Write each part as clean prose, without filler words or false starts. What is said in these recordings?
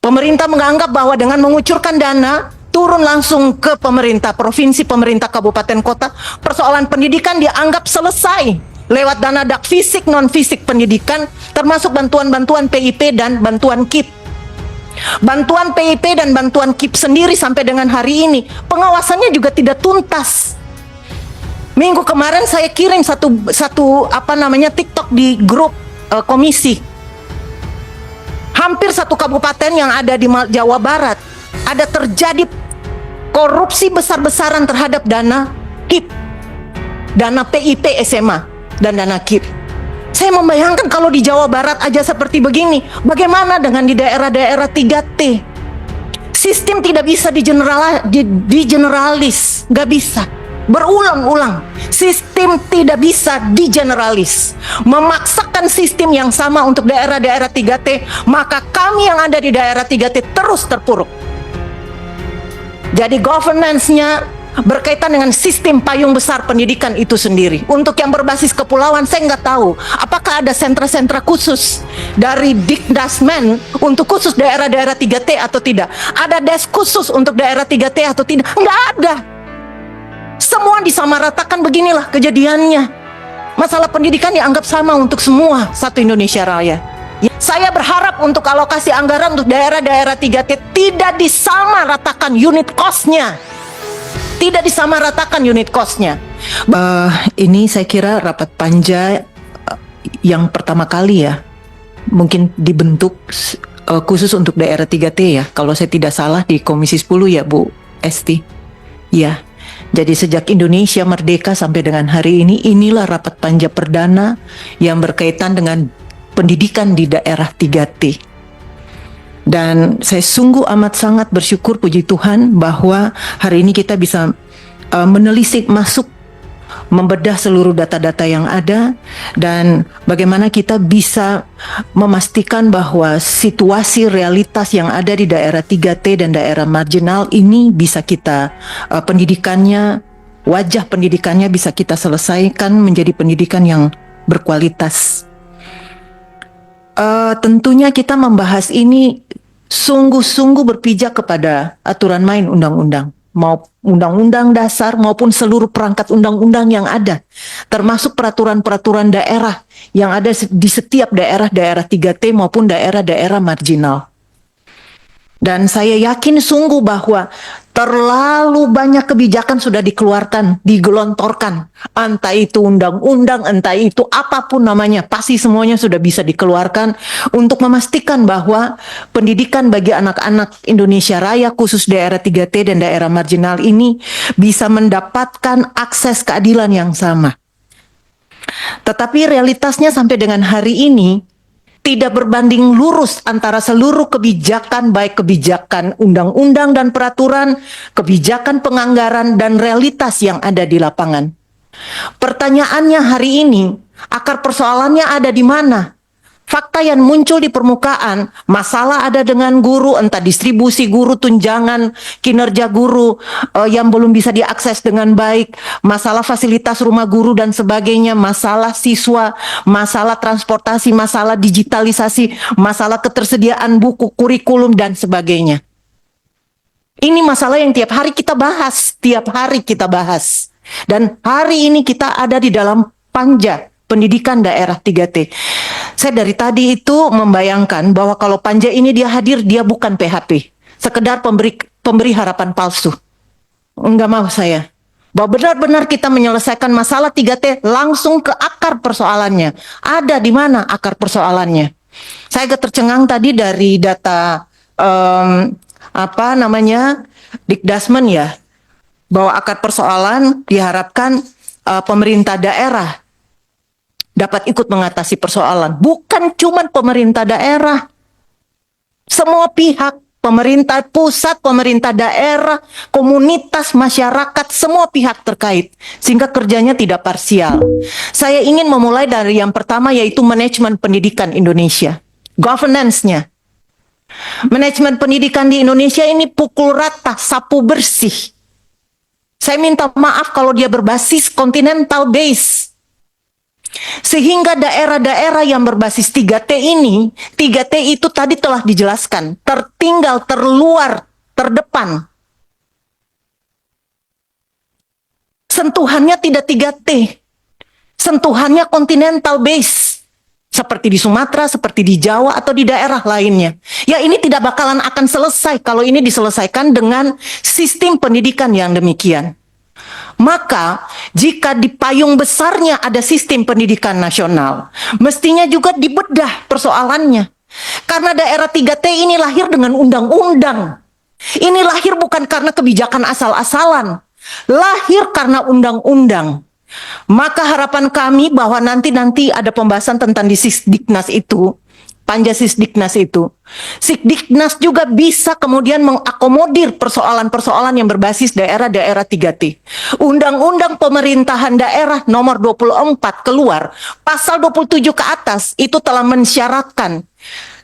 Pemerintah menganggap bahwa dengan mengucurkan dana turun langsung ke pemerintah provinsi, pemerintah kabupaten kota, persoalan pendidikan dianggap selesai lewat dana dak fisik, non fisik pendidikan, termasuk bantuan-bantuan PIP dan bantuan KIP. Bantuan PIP dan bantuan KIP sendiri sampai dengan hari ini pengawasannya juga tidak tuntas. Minggu kemarin saya kirim satu TikTok di grup komisi. Hampir satu kabupaten yang ada di Jawa Barat ada terjadi korupsi besar-besaran terhadap dana KIP, dana PIP SMA dan dana KIP. Saya membayangkan kalau di Jawa Barat aja seperti begini, bagaimana dengan di daerah-daerah 3T? Sistem tidak bisa digeneralis, nggak bisa. Berulang-ulang, sistem tidak bisa digeneralis. Memaksakan sistem yang sama untuk daerah-daerah 3T, maka kami yang ada di daerah 3T terus terpuruk. Jadi governance-nya berkaitan dengan sistem payung besar pendidikan itu sendiri. Untuk yang berbasis kepulauan, saya nggak tahu apakah ada sentra-sentra khusus dari Dikdasmen untuk khusus daerah-daerah 3T atau tidak. Ada desk khusus untuk daerah 3T atau tidak. Nggak ada. Semua disamaratakan, beginilah kejadiannya. Masalah pendidikan dianggap sama untuk semua satu Indonesia Raya. Saya berharap untuk alokasi anggaran untuk daerah-daerah 3T tidak disamaratakan unit cost-nya. Tidak disamaratakan unit cost-nya. Ini saya kira rapat panja yang pertama kali ya, mungkin dibentuk khusus untuk daerah 3T ya. Kalau saya tidak salah di Komisi 10 ya Bu Esti. Ya. Jadi sejak Indonesia merdeka sampai dengan hari ini, inilah rapat panja perdana yang berkaitan dengan pendidikan di daerah 3T. Dan saya sungguh amat sangat bersyukur, puji Tuhan, bahwa hari ini kita bisa menelisik masuk, membedah seluruh data-data yang ada, dan bagaimana kita bisa memastikan bahwa situasi realitas yang ada di daerah 3T dan daerah marginal ini bisa kita pendidikannya, wajah pendidikannya bisa kita selesaikan menjadi pendidikan yang berkualitas. Tentunya kita membahas ini sungguh-sungguh berpijak kepada aturan main undang-undang, mau undang-undang dasar maupun seluruh perangkat undang-undang yang ada, termasuk peraturan-peraturan daerah yang ada di setiap daerah-daerah 3T maupun daerah-daerah marginal. Dan saya yakin sungguh bahwa terlalu banyak kebijakan sudah dikeluarkan, digelontorkan. Entah itu undang-undang, entah itu apapun namanya, pasti semuanya sudah bisa dikeluarkan untuk memastikan bahwa pendidikan bagi anak-anak Indonesia Raya, khusus daerah 3T dan daerah marginal ini, bisa mendapatkan akses keadilan yang sama. Tetapi realitasnya sampai dengan hari ini, tidak berbanding lurus antara seluruh kebijakan, baik kebijakan undang-undang dan peraturan, kebijakan penganggaran, dan realitas yang ada di lapangan. Pertanyaannya hari ini, akar persoalannya ada di mana? Fakta yang muncul di permukaan, masalah ada dengan guru, entah distribusi guru, tunjangan, kinerja guru yang belum bisa diakses dengan baik, masalah fasilitas rumah guru dan sebagainya, masalah siswa, masalah transportasi, masalah digitalisasi, masalah ketersediaan buku, kurikulum, dan sebagainya. Ini masalah yang tiap hari kita bahas, Dan hari ini kita ada di dalam panja pendidikan daerah 3T. Saya dari tadi itu membayangkan bahwa kalau panja ini dia hadir, dia bukan PHP, sekedar pemberi harapan palsu. Enggak mau saya. Bahwa benar-benar kita menyelesaikan masalah 3T langsung ke akar persoalannya. Ada di mana akar persoalannya? Saya agak tercengang tadi dari data Dikdasmen ya, bahwa akar persoalan diharapkan pemerintah daerah dapat ikut mengatasi persoalan. Bukan cuma pemerintah daerah, semua pihak, pemerintah pusat, pemerintah daerah, komunitas, masyarakat, semua pihak terkait, sehingga kerjanya tidak parsial. Saya ingin memulai dari yang pertama, yaitu manajemen pendidikan Indonesia, governance-nya. Manajemen pendidikan di Indonesia ini pukul rata, sapu bersih. Saya minta maaf kalau dia berbasis continental base. Sehingga daerah-daerah yang berbasis 3T ini, 3T itu tadi telah dijelaskan, tertinggal, terluar, terdepan. Sentuhannya tidak 3T, sentuhannya continental base. Seperti di Sumatera, seperti di Jawa, atau di daerah lainnya. Ya, ini tidak bakalan akan selesai kalau ini diselesaikan dengan sistem pendidikan yang demikian. Maka, jika di payung besarnya ada sistem pendidikan nasional, mestinya juga dibedah persoalannya. Karena daerah 3T ini lahir dengan undang-undang. Ini lahir bukan karena kebijakan asal-asalan. Lahir karena undang-undang. Maka harapan kami bahwa nanti ada pembahasan tentang di Sisdiknas itu, Panja Sisdiknas itu. Sisdiknas juga bisa kemudian mengakomodir persoalan-persoalan yang berbasis daerah-daerah 3T. Undang-Undang Pemerintahan Daerah nomor 24 keluar, pasal 27 ke atas itu telah mensyaratkan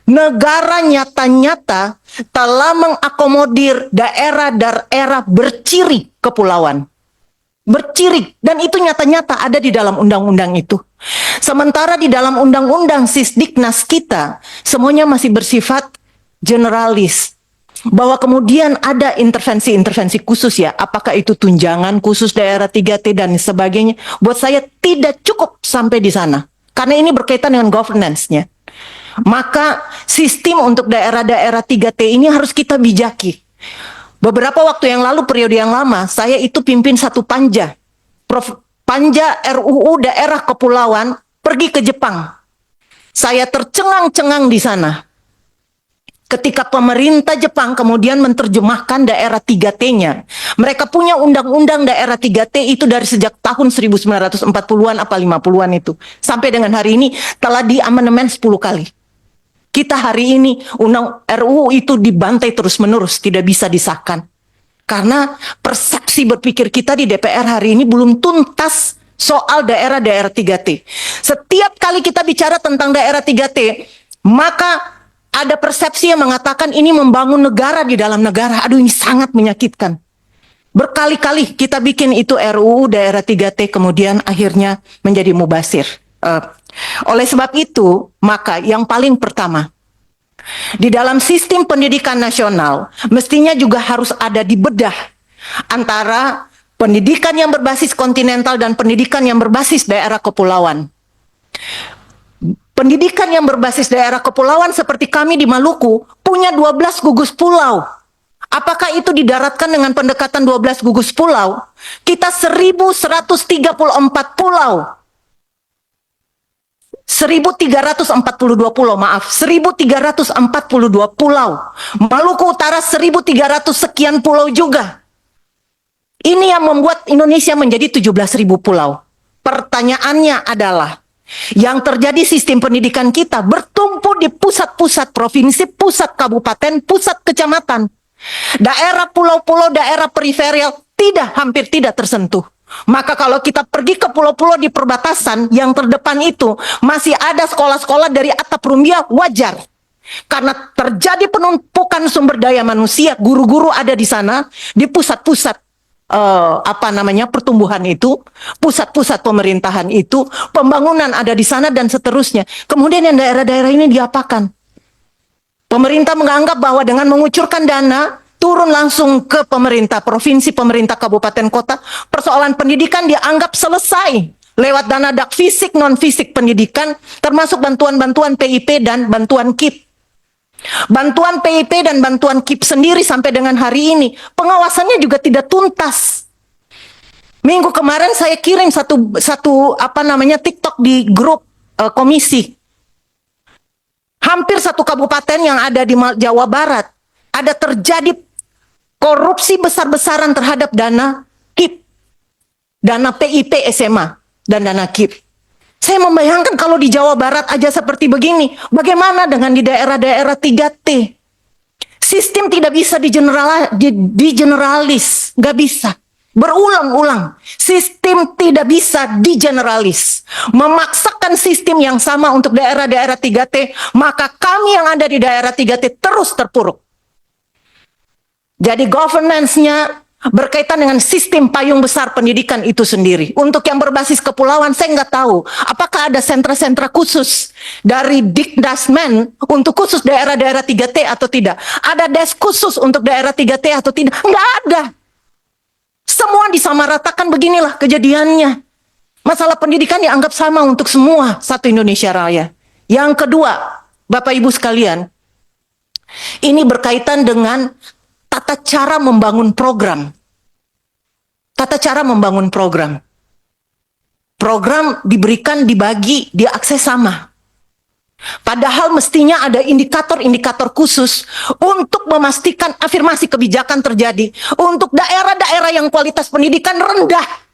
negara nyata-nyata telah mengakomodir daerah-daerah berciri kepulauan. Berciri, dan itu nyata-nyata ada di dalam undang-undang itu. Sementara di dalam undang-undang Sisdiknas kita, semuanya masih bersifat generalis. Bahwa kemudian ada intervensi-intervensi khusus ya, apakah itu tunjangan khusus daerah 3T dan sebagainya. Buat saya tidak cukup sampai di sana. Karena ini berkaitan dengan governance-nya. Maka sistem untuk daerah-daerah 3T ini harus kita bijaki. Beberapa waktu yang lalu, periode yang lama, saya itu pimpin satu panja. Panja RUU daerah kepulauan pergi ke Jepang. Saya tercengang-cengang di sana. Ketika pemerintah Jepang kemudian menerjemahkan daerah 3T-nya. Mereka punya undang-undang daerah 3T itu dari sejak tahun 1940-an apa 50-an itu. Sampai dengan hari ini telah diamandemen 10 kali. Kita hari ini undang RUU itu dibantai terus-menerus, tidak bisa disahkan. Karena persepsi berpikir kita di DPR hari ini belum tuntas soal daerah-daerah 3T. Setiap kali kita bicara tentang daerah 3T, maka ada persepsi yang mengatakan ini membangun negara di dalam negara. Aduh, ini sangat menyakitkan. Berkali-kali kita bikin itu RUU daerah 3T, kemudian akhirnya menjadi mubasir. Oleh sebab itu, maka yang paling pertama, di dalam sistem pendidikan nasional, mestinya juga harus ada di bedah antara pendidikan yang berbasis kontinental dan pendidikan yang berbasis daerah kepulauan. Pendidikan yang berbasis daerah kepulauan seperti kami di Maluku, punya 12 gugus pulau. Apakah itu didaratkan dengan pendekatan 12 gugus pulau? Kita 1.134 pulau. 1.342 pulau, maaf, 1.342 pulau. Maluku Utara 1.300 sekian pulau juga. Ini yang membuat Indonesia menjadi 17.000 pulau. Pertanyaannya adalah, yang terjadi sistem pendidikan kita bertumpu di pusat-pusat provinsi, pusat kabupaten, pusat kecamatan. Daerah pulau-pulau, daerah periferial hampir tidak tersentuh. Maka kalau kita pergi ke pulau-pulau di perbatasan yang terdepan itu, masih ada sekolah-sekolah dari atap rumbia, wajar. Karena terjadi penumpukan sumber daya manusia, guru-guru ada di sana, di pusat-pusat pertumbuhan itu, pusat-pusat pemerintahan itu, pembangunan ada di sana dan seterusnya. Kemudian yang daerah-daerah ini diapakan? Pemerintah menganggap bahwa dengan mengucurkan dana, turun langsung ke pemerintah provinsi, pemerintah kabupaten kota, persoalan pendidikan dianggap selesai lewat dana dak fisik, non fisik pendidikan, termasuk bantuan-bantuan PIP dan bantuan KIP. Bantuan PIP dan bantuan KIP sendiri sampai dengan hari ini, pengawasannya juga tidak tuntas. Minggu kemarin saya kirim satu TikTok di grup komisi. Hampir satu kabupaten yang ada di Jawa Barat, ada terjadi korupsi besar-besaran terhadap dana KIP, dana PIP SMA, dan dana KIP. Saya membayangkan kalau di Jawa Barat aja seperti begini, bagaimana dengan di daerah-daerah 3T? Sistem tidak bisa digeneralis, nggak bisa. Berulang-ulang, sistem tidak bisa digeneralis. Memaksakan sistem yang sama untuk daerah-daerah 3T, maka kami yang ada di daerah 3T terus terpuruk. Jadi governance-nya berkaitan dengan sistem payung besar pendidikan itu sendiri. Untuk yang berbasis kepulauan, saya nggak tahu apakah ada sentra-sentra khusus dari Dikdasmen untuk khusus daerah-daerah 3T atau tidak. Ada desk khusus untuk daerah 3T atau tidak. Nggak ada. Semua disamaratakan, beginilah kejadiannya. Masalah pendidikan dianggap sama untuk semua satu Indonesia Raya. Yang kedua, Bapak Ibu sekalian, ini berkaitan dengan tata cara membangun program. Tata cara membangun program. Program diberikan, dibagi, diakses sama. Padahal mestinya ada indikator-indikator khusus untuk memastikan afirmasi kebijakan terjadi untuk daerah-daerah yang kualitas pendidikan rendah.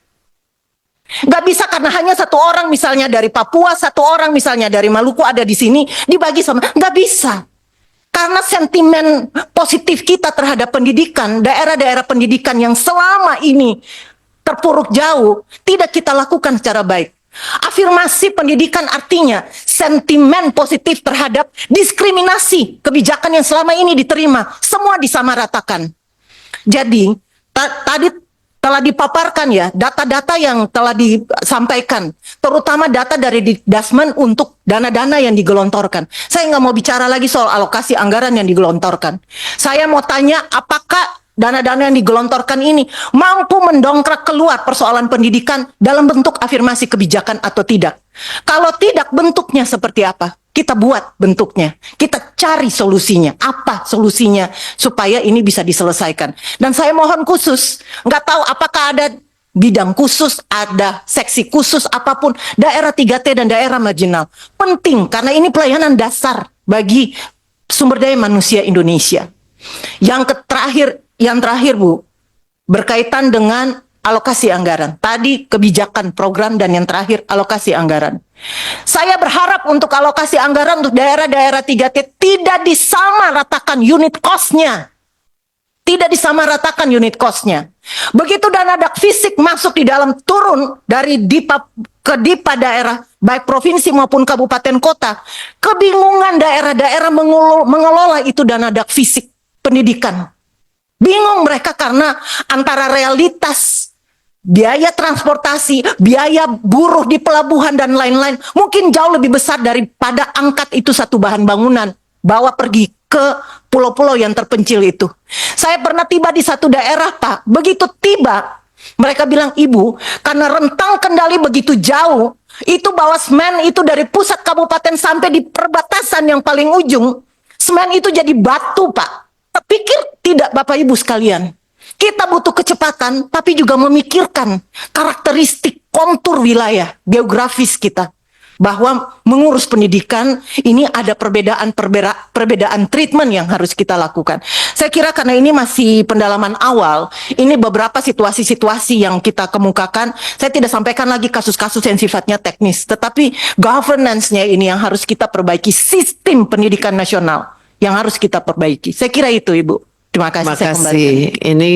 Gak bisa karena hanya satu orang misalnya dari Papua, satu orang misalnya dari Maluku ada di sini, dibagi sama. Gak bisa. Karena sentimen positif kita terhadap pendidikan, daerah-daerah pendidikan yang selama ini terpuruk jauh, tidak kita lakukan secara baik. Afirmasi pendidikan artinya sentimen positif terhadap diskriminasi kebijakan yang selama ini diterima. Semua disamaratakan. Jadi, tadi telah dipaparkan ya, data-data yang telah disampaikan, terutama data dari Dikdasmen untuk dana-dana yang digelontorkan. Saya nggak mau bicara lagi soal alokasi anggaran yang digelontorkan. Saya mau tanya, apakah dana-dana yang digelontorkan ini mampu mendongkrak keluar persoalan pendidikan dalam bentuk afirmasi kebijakan atau tidak? Kalau tidak, bentuknya seperti apa? Kita buat bentuknya, kita cari solusinya. Apa solusinya supaya ini bisa diselesaikan? Dan saya mohon khusus, nggak tahu apakah ada bidang khusus, ada seksi khusus, apapun, daerah 3T dan daerah marginal. Penting, karena ini pelayanan dasar bagi sumber daya manusia Indonesia. Yang terakhir Bu, berkaitan dengan alokasi anggaran. Tadi kebijakan program dan yang terakhir alokasi anggaran. Saya berharap untuk alokasi anggaran untuk daerah-daerah 3T tidak disamaratakan unit cost-nya. Tidak disamaratakan unit cost-nya. Begitu dana dak fisik masuk di dalam turun dari DIPA ke DIPA daerah, baik provinsi maupun kabupaten kota, kebingungan daerah-daerah mengelola itu dana dak fisik pendidikan. Bingung mereka karena antara realitas biaya transportasi, biaya buruh di pelabuhan dan lain-lain mungkin jauh lebih besar daripada angkat itu satu bahan bangunan, bawa pergi ke pulau-pulau yang terpencil itu. Saya pernah tiba di satu daerah, Pak. Begitu tiba, mereka bilang, Ibu, karena rentang kendali begitu jauh, itu bawa semen itu dari pusat kabupaten sampai di perbatasan yang paling ujung, semen itu jadi batu, Pak. Pikir tidak, Bapak Ibu sekalian. Kita butuh kecepatan, tapi juga memikirkan karakteristik kontur wilayah geografis kita. Bahwa mengurus pendidikan, ini ada perbedaan treatment yang harus kita lakukan. Saya kira karena ini masih pendalaman awal, ini beberapa situasi-situasi yang kita kemukakan. Saya tidak sampaikan lagi kasus-kasus yang sifatnya teknis, tetapi governance-nya ini yang harus kita perbaiki, sistem pendidikan nasional yang harus kita perbaiki. Saya kira itu, Ibu. Terima kasih. Terima kasih. Ini